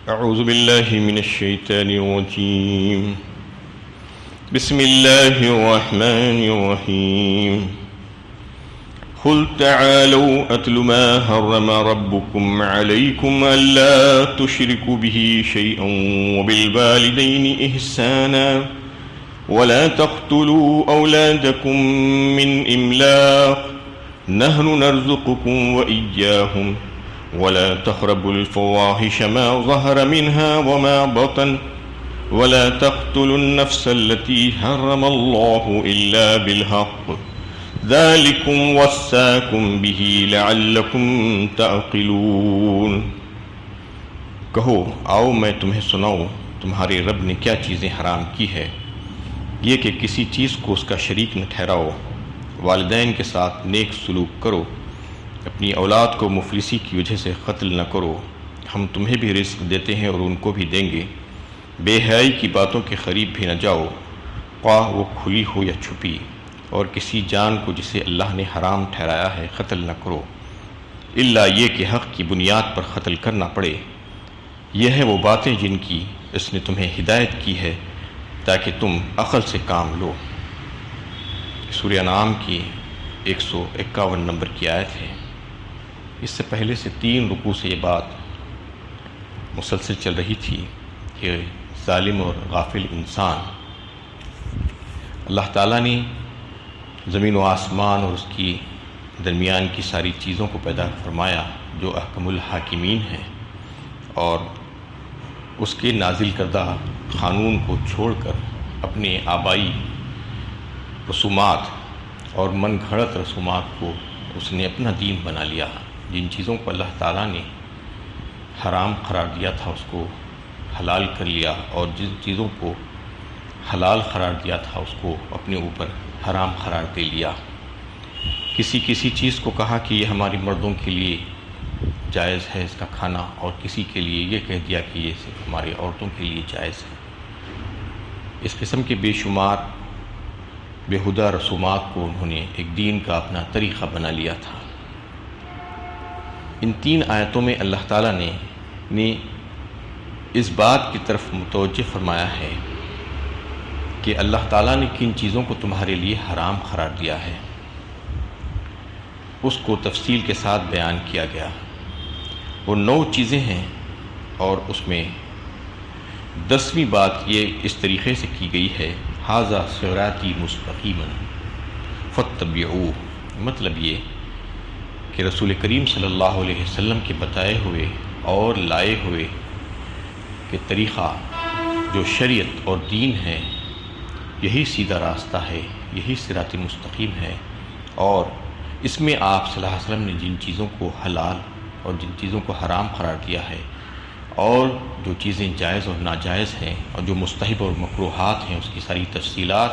أعوذ بالله من الشيطان الرجيم. بسم الله الرحمن الرحيم. قل تعالوا أتل ما حرم ربكم عليكم ألا تشركوا به شيئا وبالوالدين إحسانا ولا تقتلوا أولادكم من إملاق نحن نرزقكم وإياهم ولا تقربوا الفواحش ما ظهر منها وما بطن ولا تقتلوا النفس التي حرم الله إلا بالحق ذلكم وصاكم به لعلكم تعقلون. کہو آؤ میں تمہیں سناؤں تمہارے رب نے کیا چیزیں حرام کی ہے، یہ کہ کسی چیز کو اس کا شریک نہ ٹھہراؤ، والدین کے ساتھ نیک سلوک کرو، اپنی اولاد کو مفلسی کی وجہ سے قتل نہ کرو، ہم تمہیں بھی رزق دیتے ہیں اور ان کو بھی دیں گے، بے حیائی کی باتوں کے قریب بھی نہ جاؤ، خواہ وہ کھلی ہو یا چھپی، اور کسی جان کو جسے اللہ نے حرام ٹھہرایا ہے قتل نہ کرو، الا یہ کہ حق کی بنیاد پر قتل کرنا پڑے۔ یہ ہے وہ باتیں جن کی اس نے تمہیں ہدایت کی ہے تاکہ تم عقل سے کام لو۔ سورہ انعام کی 151 نمبر کی آیت ہے۔ اس سے پہلے سے 3 رکوع سے یہ بات مسلسل چل رہی تھی کہ ظالم اور غافل انسان، اللہ تعالیٰ نے زمین و آسمان اور اس کی درمیان کی ساری چیزوں کو پیدا فرمایا جو احکم الحاکمین ہیں، اور اس کے نازل کردہ قانون کو چھوڑ کر اپنے آبائی رسومات اور من گھڑت رسومات کو اس نے اپنا دین بنا لیا۔ جن چیزوں کو اللہ تعالیٰ نے حرام قرار دیا تھا اس کو حلال کر لیا، اور جن چیزوں کو حلال قرار دیا تھا اس کو اپنے اوپر حرام قرار دے لیا۔ کسی چیز کو کہا کہ یہ ہماری مردوں کے لیے جائز ہے اس کا کھانا، اور کسی کے لیے یہ کہہ دیا کہ یہ صرف ہماری عورتوں کے لیے جائز ہے۔ اس قسم کے بے شمار بےہودہ رسومات کو انہوں نے ایک دین کا اپنا طریقہ بنا لیا تھا۔ ان 3 آیتوں میں اللہ تعالیٰ نے اس بات کی طرف متوجہ فرمایا ہے کہ اللہ تعالیٰ نے کن چیزوں کو تمہارے لیے حرام قرار دیا ہے، اس کو تفصیل کے ساتھ بیان کیا گیا۔ وہ 9 چیزیں ہیں، اور اس میں 10ویں بات یہ اس طریقے سے کی گئی ہے، ھذا صراطی مستقیما فاتبعوہ، مطلب یہ کہ رسول کریم صلی اللہ علیہ وسلم کے بتائے ہوئے اور لائے ہوئے کہ طریقہ جو شریعت اور دین ہے یہی سیدھا راستہ ہے، یہی صراط مستقیم ہے، اور اس میں آپ صلی اللہ علیہ وسلم نے جن چیزوں کو حلال اور جن چیزوں کو حرام قرار دیا ہے، اور جو چیزیں جائز اور ناجائز ہیں، اور جو مستحب اور مکروہات ہیں، اس کی ساری تفصیلات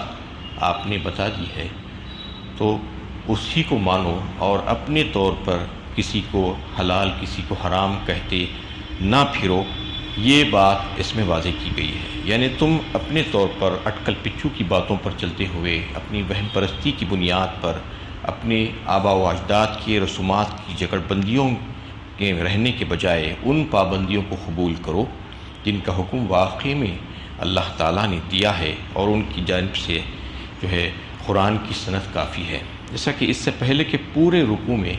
آپ نے بتا دی ہے، تو اسی کو مانو اور اپنے طور پر کسی کو حلال کسی کو حرام کہتے نہ پھرو۔ یہ بات اس میں واضح کی گئی ہے، یعنی تم اپنے طور پر اٹکل پچھو کی باتوں پر چلتے ہوئے، اپنی وہم پرستی کی بنیاد پر، اپنے آبا و اجداد کے رسومات کی جکڑ بندیوں کے رہنے کے بجائے ان پابندیوں کو قبول کرو جن کا حکم واقعی میں اللہ تعالیٰ نے دیا ہے، اور ان کی جانب سے جو ہے قرآن کی سند کافی ہے۔ جیسا کہ اس سے پہلے کے پورے رکوع میں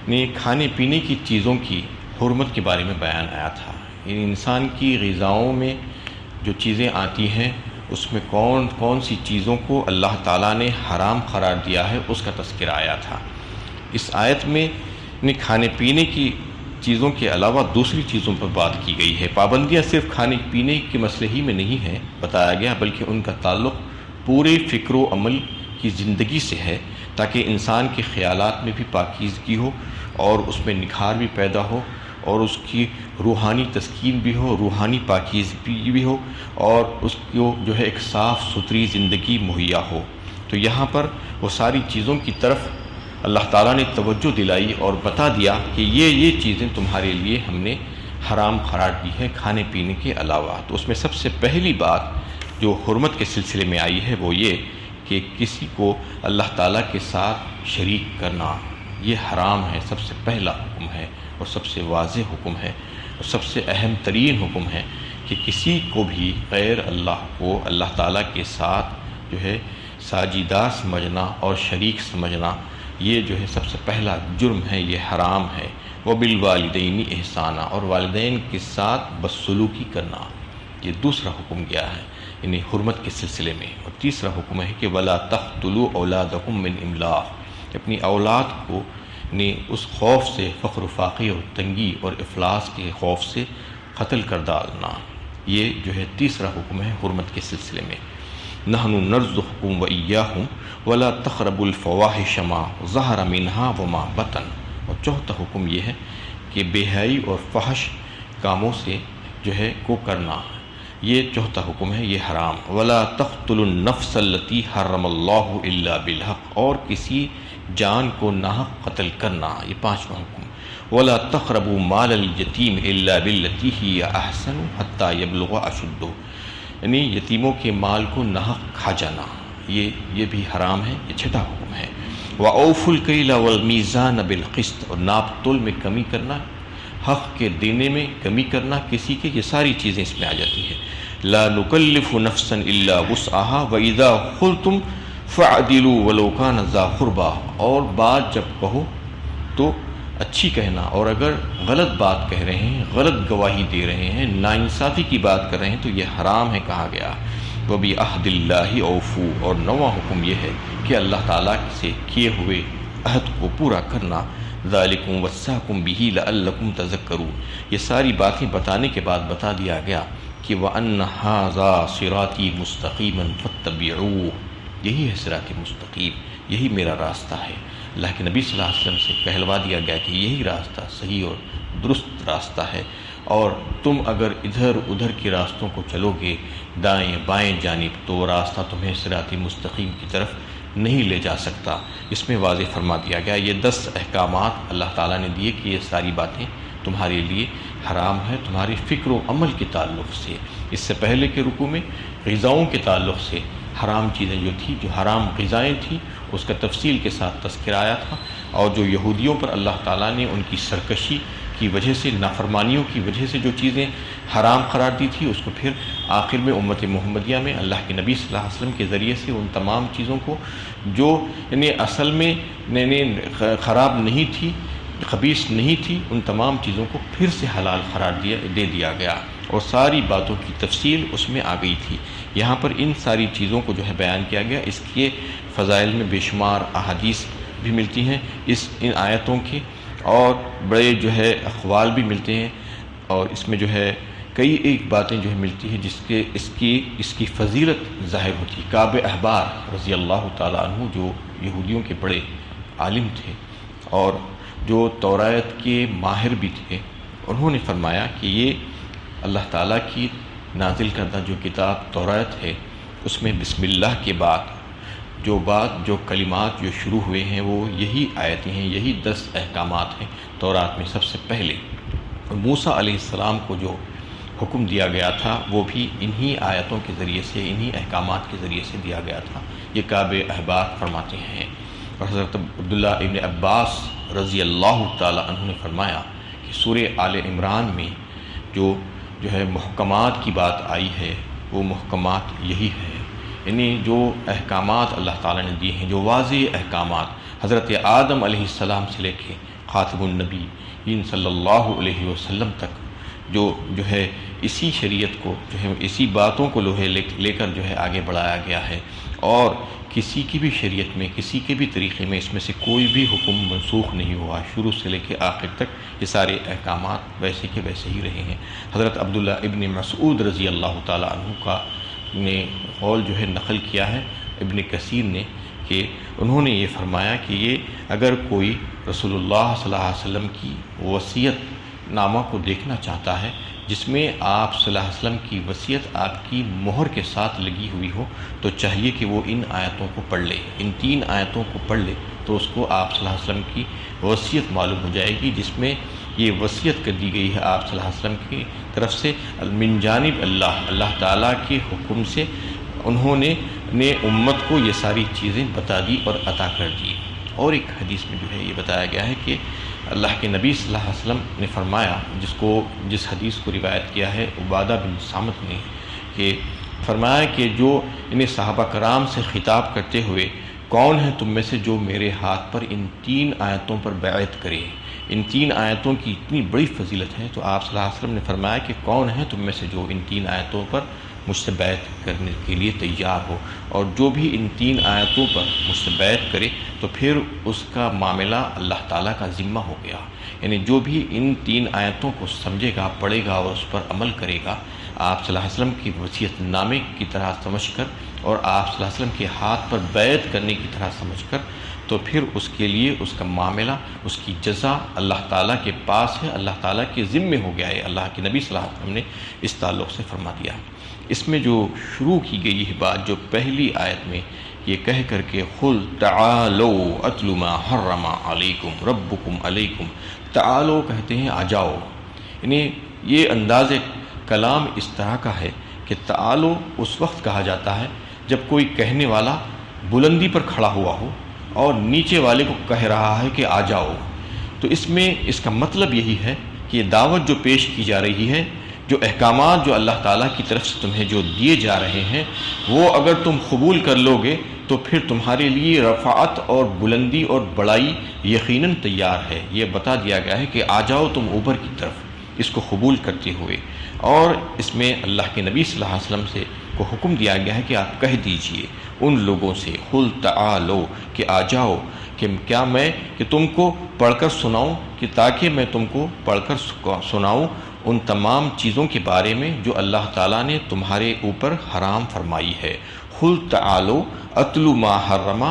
نے کھانے پینے کی چیزوں کی حرمت کے بارے میں بیان آیا تھا، یعنی انسان کی غذاؤں میں جو چیزیں آتی ہیں اس میں کون کون سی چیزوں کو اللہ تعالیٰ نے حرام قرار دیا ہے اس کا تذکرہ آیا تھا۔ اس آیت میں کھانے پینے کی چیزوں کے علاوہ دوسری چیزوں پر بات کی گئی ہے۔ پابندیاں صرف کھانے پینے کے مسئلے ہی میں نہیں ہیں بتایا گیا، بلکہ ان کا تعلق پورے فکر و عمل کی زندگی سے ہے، تاکہ انسان کے خیالات میں بھی پاکیزگی ہو، اور اس میں نکھار بھی پیدا ہو، اور اس کی روحانی تسکین بھی ہو، روحانی پاکیزگی بھی ہو، اور اس کو جو ہے ایک صاف ستھری زندگی مہیا ہو۔ تو یہاں پر وہ ساری چیزوں کی طرف اللہ تعالیٰ نے توجہ دلائی اور بتا دیا کہ یہ چیزیں تمہارے لیے ہم نے حرام قرار دی ہیں کھانے پینے کے علاوہ۔ تو اس میں سب سے پہلی بات جو حرمت کے سلسلے میں آئی ہے وہ یہ کہ کسی کو اللہ تعالیٰ کے ساتھ شریک کرنا یہ حرام ہے، سب سے پہلا حکم ہے اور سب سے واضح حکم ہے۔ سب سے اہم ترین حکم ہے کہ کسی کو بھی غیر اللہ کو اللہ تعالیٰ کے ساتھ جو ہے ساجدہ سمجھنا اور شریک سمجھنا، یہ جو ہے سب سے پہلا جرم ہے، یہ حرام ہے۔ وبالوالدین احسانہ، اور والدین کے ساتھ بدسلوکی کرنا، یہ دوسرا حکم گیا ہے یعنی حرمت کے سلسلے میں۔ اور تیسرا حکم ہے کہ ولا تقتلوا اولادکم من املاق، اپنی اولاد کو اس خوف سے، فقر و فاقے اور تنگی اور افلاس کے خوف سے قتل کر ڈالنا، یہ جو ہے تیسرا حکم ہے حرمت کے سلسلے میں۔ نحن نرزقکم وإیاہم ولا تقربوا الفواحش ما ظہر منها وما بطن، اور چوتھا حکم یہ ہے کہ بے حیائی اور فحش کاموں سے جو ہے کو کرنا، یہ چوتھا حکم ہے، یہ حرام۔ ولا تقتلوا النفس التي حرم اللہ الا بالحق، اور کسی جان کو ناحق قتل کرنا، یہ پانچواں حکم۔ ولا تقربوا مال الیتیم الا بالتي هي احسن حتى يبلغ اشدہ، یعنی یتیموں کے مال کو ناحق کھا جانا، یہ بھی حرام ہے، یہ چھٹا حکم ہے۔ وَأَوْفُوا الْكَيْلَ وَالْمِيزَانَ بِالْقِسْطِ، اور ناپ تول میں کمی کرنا، حق کے دینے میں کمی کرنا کسی کے، یہ ساری چیزیں اس میں آ جاتی ہیں۔ لَا نُكَلِّفُ نَفْسًا إِلَّا وُسْعَهَا وَإِذَا قُلْتُمْ فَاعْدِلُوا وَلَوْ كَانَ ذَا قُرْبَىٰ، اور بات جب کہو تو اچھی کہنا، اور اگر غلط بات کہہ رہے ہیں، غلط گواہی دے رہے ہیں، ناانصافی کی بات کر رہے ہیں تو یہ حرام ہے کہا گیا۔ وَبِعَهْدِ اللَّهِ أَوْفُوا، اور نواں حکم یہ ہے کہ اللہ تعالیٰ سے کیے ہوئے عہد کو پورا کرنا۔ ذَلِكُمْ وَصَّاكُمْ بِهِ لَعَلَّكُمْ تَذَكَّرُونَ، یہ ساری باتیں بتانے کے بعد بتا دیا گیا کہ وَأَنَّ هَٰذَا صِرَاطِي مُسْتَقِيمًا فَاتَّبِعُوهُ، یہی ہے صراط مستقیم، یہی میرا راستہ ہے۔ اللہ کے نبی صلی اللہ علیہ وسلم سے کہلوا دیا گیا کہ یہی راستہ صحیح اور درست راستہ ہے، اور تم اگر ادھر ادھر کے راستوں کو چلو گے دائیں بائیں جانب تو وہ راستہ تمہیں صراط مستقیم کی طرف نہیں لے جا سکتا۔ اس میں واضح فرما دیا گیا، یہ 10 احکامات اللہ تعالیٰ نے دیے کہ یہ ساری باتیں تمہارے لیے حرام ہے، تمہاری فکر و عمل کے تعلق سے۔ اس سے پہلے کے رکوع میں غذاؤں کے تعلق سے حرام چیزیں جو تھیں، جو حرام غذائیں تھیں، اس کا تفصیل کے ساتھ تذکرہ آیا تھا، اور جو یہودیوں پر اللہ تعالیٰ نے ان کی سرکشی کی وجہ سے، نافرمانیوں کی وجہ سے جو چیزیں حرام قرار دی تھی، اس کو پھر آخر میں امت محمدیہ میں اللہ کے نبی صلی اللہ علیہ وسلم کے ذریعے سے ان تمام چیزوں کو جو یعنی اصل میں خراب نہیں تھی، خبیث نہیں تھی، ان تمام چیزوں کو پھر سے حلال قرار دے دیا گیا، اور ساری باتوں کی تفصیل اس میں آ گئی تھی۔ یہاں پر ان ساری چیزوں کو جو ہے بیان کیا گیا، اس کے فضائل میں بے شمار احادیث بھی ملتی ہیں ان آیتوں کے، اور بڑے جو ہے اقوال بھی ملتے ہیں، اور اس میں جو ہے کئی ایک باتیں جو ہے ملتی ہیں جس کے اس کی فضیلت ظاہر ہوتی ہے۔ کعب احبار رضی اللہ تعالیٰ عنہ جو یہودیوں کے بڑے عالم تھے اور جو توراۃ کے ماہر بھی تھے، انہوں نے فرمایا کہ یہ اللہ تعالیٰ کی نازل کردہ جو کتاب توراۃ ہے، اس میں بسم اللہ کے بعد جو کلمات جو شروع ہوئے ہیں وہ یہی آیتیں ہیں، یہی 10 احکامات ہیں توراۃ میں سب سے پہلے۔ موسیٰ علیہ السلام کو جو حکم دیا گیا تھا وہ بھی انہی آیتوں کے ذریعے سے، انہی احکامات کے ذریعے سے دیا گیا تھا، یہ کعب احبار فرماتے ہیں۔ اور حضرت عبداللہ ابن عباس رضی اللہ تعالیٰ عنہ نے فرمایا کہ سورہ آل عمران میں جو ہے محکمات کی بات آئی ہے، وہ محکمات یہی ہے، یعنی جو احکامات اللہ تعالیٰ نے دیے ہیں، جو واضح احکامات حضرت آدم علیہ السلام سے لے کے خاتم النبی صلی اللہ علیہ وسلم تک جو ہے اسی شریعت کو جو ہے اسی باتوں کو لے کر جو ہے آگے بڑھایا گیا ہے، اور کسی کی بھی شریعت میں، کسی کے بھی طریقے میں اس میں سے کوئی بھی حکم منسوخ نہیں ہوا، شروع سے لے کے آخر تک یہ سارے احکامات ویسے کے ویسے ہی رہے ہیں۔ حضرت عبداللہ ابن مسعود رضی اللہ تعالیٰ عنہ کا نے قول جو ہے نقل کیا ہے ابن کثیر نے، کہ انہوں نے یہ فرمایا کہ یہ اگر کوئی رسول اللہ صلی اللہ علیہ وسلم کی وصیت نامہ کو دیکھنا چاہتا ہے جس میں آپ صلی اللہ علیہ وسلم کی وصیت آپ کی مہر کے ساتھ لگی ہوئی ہو، تو چاہیے کہ وہ ان آیتوں کو پڑھ لے، ان 3 آیتوں کو پڑھ لے، تو اس کو آپ صلی اللہ علیہ وسلم کی وصیت معلوم ہو جائے گی، جس میں یہ وصیت کر دی گئی ہے آپ صلی اللہ علیہ وسلم کی طرف سے من جانب اللہ تعالیٰ کے حکم سے انہوں نے امت کو یہ ساری چیزیں بتا دی اور عطا کر دی۔ اور ایک حدیث میں جو ہے یہ بتایا گیا ہے کہ اللہ کے نبی صلی اللہ علیہ وسلم نے فرمایا، جس حدیث کو روایت کیا ہے عبادہ بن صامت نے، کہ فرمایا کہ جو انہیں صحابہ کرام سے خطاب کرتے ہوئے، کون ہے تم میں سے جو میرے ہاتھ پر ان 3 آیتوں پر بیعت کرے؟ ان 3 آیتوں کی اتنی بڑی فضیلت ہے، تو آپ صلی اللہ علیہ وسلم نے فرمایا کہ کون ہے تم میں سے جو ان 3 آیتوں پر مجھ سے بیعت کرنے کے لیے تیار ہو، اور جو بھی ان 3 آیتوں پر مجھ سے بیعت کرے تو پھر اس کا معاملہ اللہ تعالیٰ کا ذمہ ہو گیا۔ یعنی جو بھی ان 3 آیتوں کو سمجھے گا، پڑھے گا اور اس پر عمل کرے گا، آپ صلی اللہ علیہ وسلم کی وصیت نامے کی طرح سمجھ کر اور آپ صلی اللہ علیہ وسلم کے ہاتھ پر بیعت کرنے کی طرح سمجھ کر، تو پھر اس کے لیے اس کا معاملہ، اس کی جزا اللہ تعالیٰ کے پاس ہے، اللہ تعالیٰ کے ذمے ہو گیا ہے۔ اللہ کے نبی صلی اللہ علیہ وسلم نے اس تعلق سے فرما دیا۔ اس میں جو شروع کی گئی ہے بات، جو پہلی آیت میں یہ کہہ کر کے قل تعالوا اتل ما حرم علیکم ربکم علیکم، تعالوا کہتے ہیں آ جاؤ، یعنی یہ انداز کلام اس طرح کا ہے کہ تعالوا اس وقت کہا جاتا ہے جب کوئی کہنے والا بلندی پر کھڑا ہوا ہو اور نیچے والے کو کہہ رہا ہے کہ آ جاؤ، تو اس میں اس کا مطلب یہی ہے کہ یہ دعوت جو پیش کی جا رہی ہے، جو احکامات جو اللہ تعالیٰ کی طرف سے تمہیں جو دیے جا رہے ہیں، وہ اگر تم قبول کر لو گے تو پھر تمہارے لیے رفعت اور بلندی اور بڑائی یقیناً تیار ہے۔ یہ بتا دیا گیا ہے کہ آ جاؤ تم اوپر کی طرف، اس کو قبول کرتے ہوئے۔ اور اس میں اللہ کے نبی صلی اللہ علیہ وسلم سے کو حکم دیا گیا ہے کہ آپ کہہ دیجئے ان لوگوں سے قل تعالوا، کہ آ جاؤ، کہ کیا میں کہ تم کو پڑھ کر سناؤں، کہ تاکہ میں تم کو پڑھ کر سناؤں ان تمام چیزوں کے بارے میں جو اللہ تعالیٰ نے تمہارے اوپر حرام فرمائی ہے۔ قل تعالوا اتل ما حرم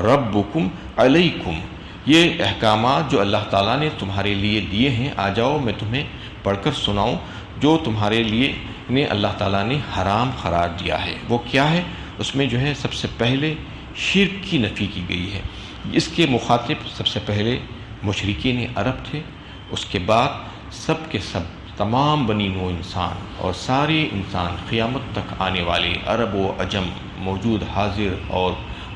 ربکم علیکم، یہ احکامات جو اللہ تعالیٰ نے تمہارے لیے دیے ہیں، آ جاؤ میں تمہیں پڑھ کر سناؤں جو تمہارے لیے اللہ تعالیٰ نے حرام قرار دیا ہے۔ وہ کیا ہے؟ اس میں جو ہے سب سے پہلے شرک کی نفی کی گئی ہے۔ اس کے مخاطب سب سے پہلے مشرکین عرب تھے، اس کے بعد سب کے سب تمام بنی نوع انسان اور سارے انسان قیامت تک آنے والے عرب و عجم، موجود حاضر اور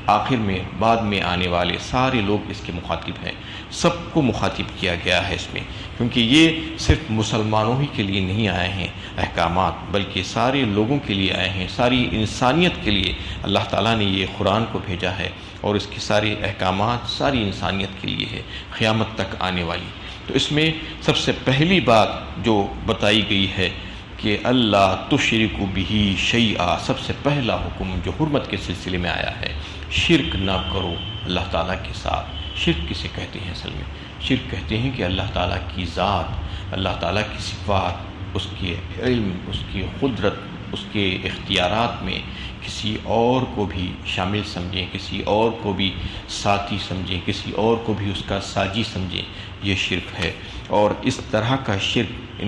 آخر میں بعد میں آنے والے سارے لوگ اس کے مخاطب ہیں۔ سب کو مخاطب کیا گیا ہے اس میں، کیونکہ یہ صرف مسلمانوں ہی کے لیے نہیں آئے ہیں احکامات، بلکہ سارے لوگوں کے لیے آئے ہیں، ساری انسانیت کے لیے اللہ تعالیٰ نے یہ قرآن کو بھیجا ہے، اور اس کے سارے احکامات ساری انسانیت کے لیے ہے، قیامت تک آنے والی۔ تو اس میں سب سے پہلی بات جو بتائی گئی ہے کہ اللہ تشرک بہ شیئا، سب سے پہلا حکم جو حرمت کے سلسلے میں آیا ہے، شرک نہ کرو اللہ تعالیٰ کے ساتھ۔ شرک کسے کہتے ہیں؟ اصل میں شرک کہتے ہیں کہ اللہ تعالیٰ کی ذات، اللہ تعالیٰ کی صفات، اس کے علم، اس کی قدرت، اس کے اختیارات میں کسی اور کو بھی شامل سمجھیں، کسی اور کو بھی ساتھی سمجھیں، کسی اور کو بھی اس کا ساجی سمجھیں، یہ شرک ہے۔ اور اس طرح کا شرک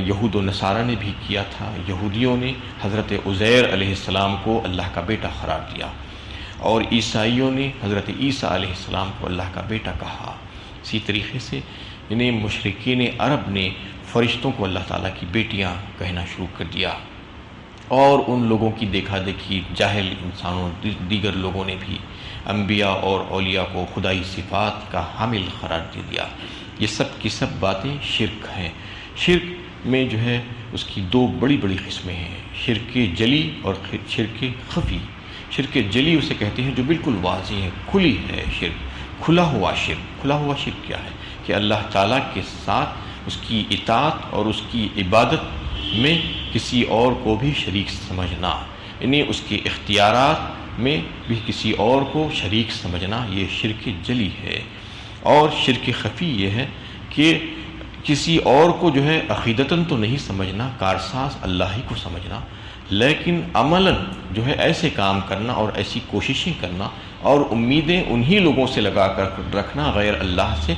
یہود و نصارہ نے بھی کیا تھا۔ یہودیوں نے حضرت عزیر علیہ السلام کو اللہ کا بیٹا قرار دیا، اور عیسائیوں نے حضرت عیسیٰ علیہ السلام کو اللہ کا بیٹا کہا۔ اسی طریقے سے مشرکین عرب نے فرشتوں کو اللہ تعالیٰ کی بیٹیاں کہنا شروع کر دیا، اور ان لوگوں کی دیکھا دیکھی جاہل انسانوں دیگر لوگوں نے بھی انبیاء اور اولیاء کو خدائی صفات کا حامل قرار دے دیا۔ یہ سب کی سب باتیں شرک ہیں۔ شرک میں جو ہے اس کی 2 بڑی بڑی قسمیں ہیں، شرک جلی اور شرک خفی۔ شرک جلی اسے کہتے ہیں جو بالکل واضح ہے، کھلی ہے شرک، کھلا ہوا شرک۔ کھلا ہوا شرک کیا ہے؟ کہ اللہ تعالیٰ کے ساتھ اس کی اطاعت اور اس کی عبادت میں کسی اور کو بھی شریک سمجھنا، یعنی اس کے اختیارات میں بھی کسی اور کو شریک سمجھنا، یہ شرک جلی ہے۔ اور شرک خفی یہ ہے کہ کسی اور کو جو ہے عقیدتاً تو نہیں سمجھنا، کارساز اللہ ہی کو سمجھنا، لیکن عملاً جو ہے ایسے کام کرنا اور ایسی کوششیں کرنا اور امیدیں انہی لوگوں سے لگا کر رکھنا غیر اللہ سے،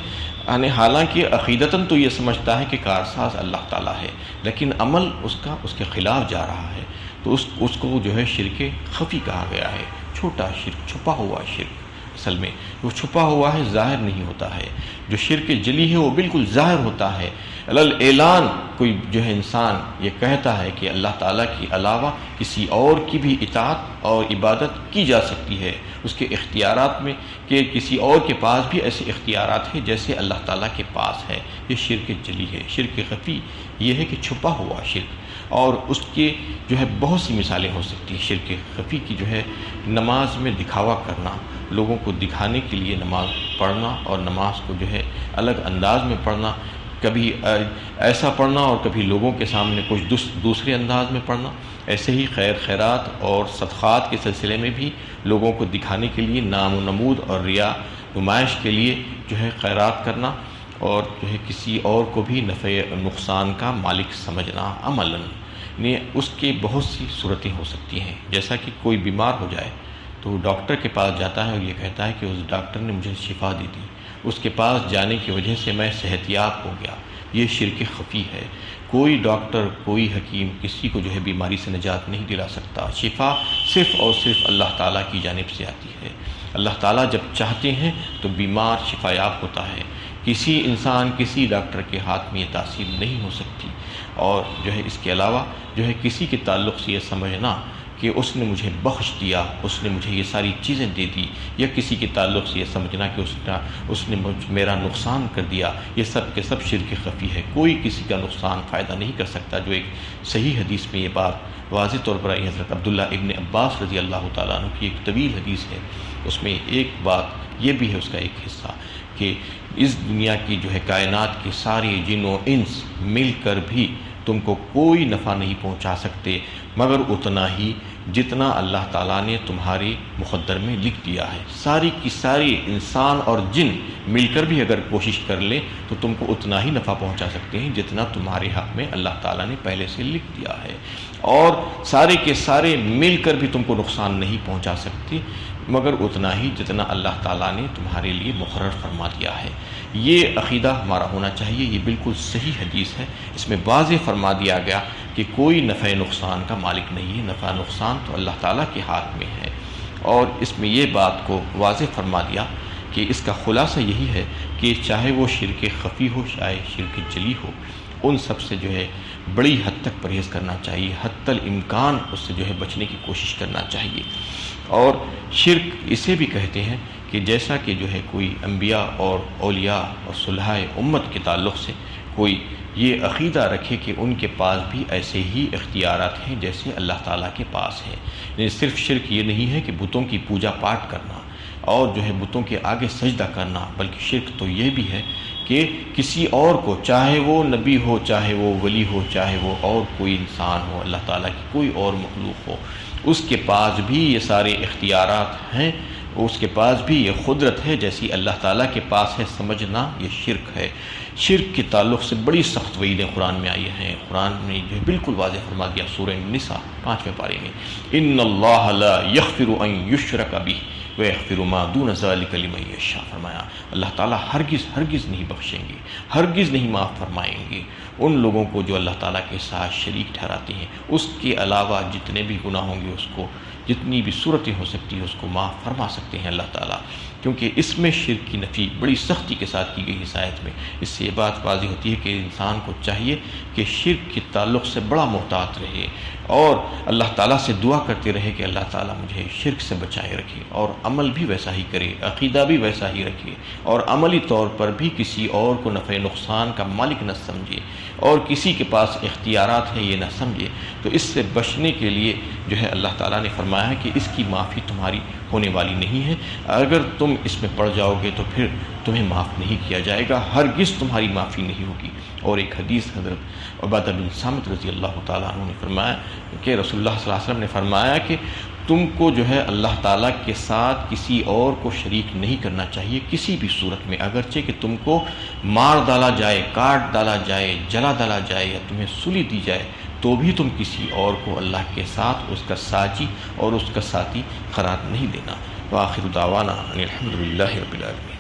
یعنی حالانکہ عقیدتاً تو یہ سمجھتا ہے کہ کارساز اللہ تعالیٰ ہے، لیکن عمل اس کے خلاف جا رہا ہے، تو اس کو جو ہے شرک خفی کہا گیا ہے، چھوٹا شرک، چھپا ہوا شرک۔ اصل میں وہ چھپا ہوا ہے، ظاہر نہیں ہوتا ہے۔ جو شرک جلی ہے وہ بالکل ظاہر ہوتا ہے، علل اعلان کوئی جو ہے انسان یہ کہتا ہے کہ اللہ تعالیٰ کے علاوہ کسی اور کی بھی اطاعت اور عبادت کی جا سکتی ہے، اس کے اختیارات میں کہ کسی اور کے پاس بھی ایسے اختیارات ہیں جیسے اللہ تعالیٰ کے پاس ہے، یہ شرک جلی ہے۔ شرک خفی یہ ہے کہ چھپا ہوا شرک، اور اس کے جو ہے بہت سی مثالیں ہو سکتی ہیں۔ شرک خفی کی جو ہے نماز میں دکھاوا کرنا، لوگوں کو دکھانے کے لیے نماز پڑھنا، اور نماز کو جو ہے الگ انداز میں پڑھنا، کبھی ایسا پڑھنا اور کبھی لوگوں کے سامنے کچھ دوسرے انداز میں پڑھنا۔ ایسے ہی خیرات اور صدقات کے سلسلے میں بھی لوگوں کو دکھانے کے لیے نام و نمود اور ریا نمائش کے لیے جو ہے خیرات کرنا، اور جو ہے کسی اور کو بھی نفع نقصان کا مالک سمجھنا عملاً۔ اس کے بہت سی صورتیں ہو سکتی ہیں، جیسا کہ کوئی بیمار ہو جائے تو وہ ڈاکٹر کے پاس جاتا ہے اور یہ کہتا ہے کہ اس ڈاکٹر نے مجھے شفا دی تھی، اس کے پاس جانے کی وجہ سے میں صحت یاب ہو گیا۔ یہ شرک خفی ہے۔ کوئی ڈاکٹر، کوئی حکیم کسی کو جو ہے بیماری سے نجات نہیں دلا سکتا۔ شفا صرف اور صرف اللہ تعالیٰ کی جانب سے آتی ہے۔ اللہ تعالیٰ جب چاہتے ہیں تو بیمار شفا یاب ہوتا ہے۔ کسی انسان، کسی ڈاکٹر کے ہاتھ میں یہ تاثیر نہیں ہو سکتی۔ اور جو ہے اس کے علاوہ جو ہے کسی کے تعلق سے یہ سمجھنا کہ اس نے مجھے بخش دیا، اس نے مجھے یہ ساری چیزیں دے دی، یا کسی کے تعلق سے یہ سمجھنا کہ اس نے میرا نقصان کر دیا، یہ سب کے سب شرک خفی ہے۔ کوئی کسی کا نقصان فائدہ نہیں کر سکتا۔ جو ایک صحیح حدیث میں یہ بات واضح طور پر آئی، حضرت عبداللہ ابن عباس رضی اللہ تعالیٰ عنہ کی ایک طویل حدیث ہے، اس میں ایک بات یہ بھی ہے، اس کا ایک حصہ کہ اس دنیا کی جو ہے کائنات کے سارے جن و انس مل کر بھی تم کو کوئی نفع نہیں پہنچا سکتے مگر اتنا ہی جتنا اللہ تعالیٰ نے تمہارے مقدر میں لکھ دیا ہے۔ ساری کی ساری انسان اور جن مل کر بھی اگر کوشش کر لیں تو تم کو اتنا ہی نفع پہنچا سکتے ہیں جتنا تمہارے حق میں اللہ تعالیٰ نے پہلے سے لکھ دیا ہے، اور سارے کے سارے مل کر بھی تم کو نقصان نہیں پہنچا سکتے مگر اتنا ہی جتنا اللہ تعالیٰ نے تمہارے لیے مقرر فرما دیا ہے۔ یہ عقیدہ ہمارا ہونا چاہیے۔ یہ بالکل صحیح حدیث ہے، اس میں واضح فرما دیا گیا کہ کوئی نفع نقصان کا مالک نہیں ہے، نفع نقصان تو اللہ تعالیٰ کے ہاتھ میں ہے۔ اور اس میں یہ بات کو واضح فرما دیا کہ اس کا خلاصہ یہی ہے کہ چاہے وہ شرک خفی ہو، چاہے شرک جلی ہو، ان سب سے جو ہے بڑی حد تک پرہیز کرنا چاہیے، حتی الامکان اس سے جو ہے بچنے کی کوشش کرنا چاہیے۔ اور شرک اسے بھی کہتے ہیں کہ جیسا کہ جو ہے کوئی انبیاء اور اولیاء اور صلحاء امت کے تعلق سے کوئی یہ عقیدہ رکھے کہ ان کے پاس بھی ایسے ہی اختیارات ہیں جیسے اللہ تعالیٰ کے پاس ہیں۔ یعنی صرف شرک یہ نہیں ہے کہ بتوں کی پوجا پاٹ کرنا اور جو ہے بتوں کے آگے سجدہ کرنا، بلکہ شرک تو یہ بھی ہے کہ کسی اور کو، چاہے وہ نبی ہو، چاہے وہ ولی ہو، چاہے وہ اور کوئی انسان ہو، اللہ تعالیٰ کی کوئی اور مخلوق ہو، اس کے پاس بھی یہ سارے اختیارات ہیں، اس کے پاس بھی یہ قدرت ہے جیسی اللہ تعالیٰ کے پاس ہے، سمجھنا یہ شرک ہے۔ شرک کے تعلق سے بڑی سخت وعیدیں قرآن میں آئی ہیں۔ قرآن نے جو ہے بالکل واضح فرما دیا سورہ النساء 5ویں پارے میں، ان اللہ لا یغفر ان یشرک بہ ویغفر ما دون ذلک لمن یشاء، فرمایا اللہ تعالیٰ ہرگز نہیں بخشیں گے، ہرگز نہیں معاف فرمائیں گے ان لوگوں کو جو اللہ تعالیٰ کے ساتھ شریک ٹھہراتے ہیں۔ اس کے علاوہ جتنے بھی گناہ ہوں گے، اس کو جتنی بھی صورتیں ہو سکتی ہیں اس کو معاف فرما سکتے ہیں اللہ تعالیٰ، کیونکہ اس میں شرک کی نفی بڑی سختی کے ساتھ کی گئی اس آیت میں۔ اس سے یہ بات واضح ہوتی ہے کہ انسان کو چاہیے کہ شرک کے تعلق سے بڑا محتاط رہے اور اللہ تعالیٰ سے دعا کرتے رہے کہ اللہ تعالیٰ مجھے شرک سے بچائے رکھے، اور عمل بھی ویسا ہی کرے، عقیدہ بھی ویسا ہی رکھے، اور عملی طور پر بھی کسی اور کو نفع نقصان کا مالک نہ سمجھے اور کسی کے پاس اختیارات ہیں یہ نہ سمجھے۔ تو اس سے بچنے کے لیے جو ہے اللہ تعالیٰ نے فرمایا ہے کہ اس کی معافی تمہاری ہونے والی نہیں ہے، اگر تم اس میں پڑ جاؤ گے تو پھر تمہیں معاف نہیں کیا جائے گا، ہرگز تمہاری معافی نہیں ہوگی۔ اور ایک حدیث حضرت عبادہ بن صامت رضی اللہ تعالیٰ عنہ نے فرمایا کہ رسول اللہ صلی اللہ علیہ وسلم نے فرمایا کہ تم کو جو ہے اللہ تعالیٰ کے ساتھ کسی اور کو شریک نہیں کرنا چاہیے کسی بھی صورت میں، اگرچہ کہ تم کو مار ڈالا جائے، کاٹ ڈالا جائے، جلا ڈالا جائے یا تمہیں سولی دی جائے تو بھی تم کسی اور کو اللہ کے ساتھ اس کا ساجی اور اس کا ساتھی قرار نہیں دینا۔ وآخر دعوانا ان الحمد للہ رب العالمین۔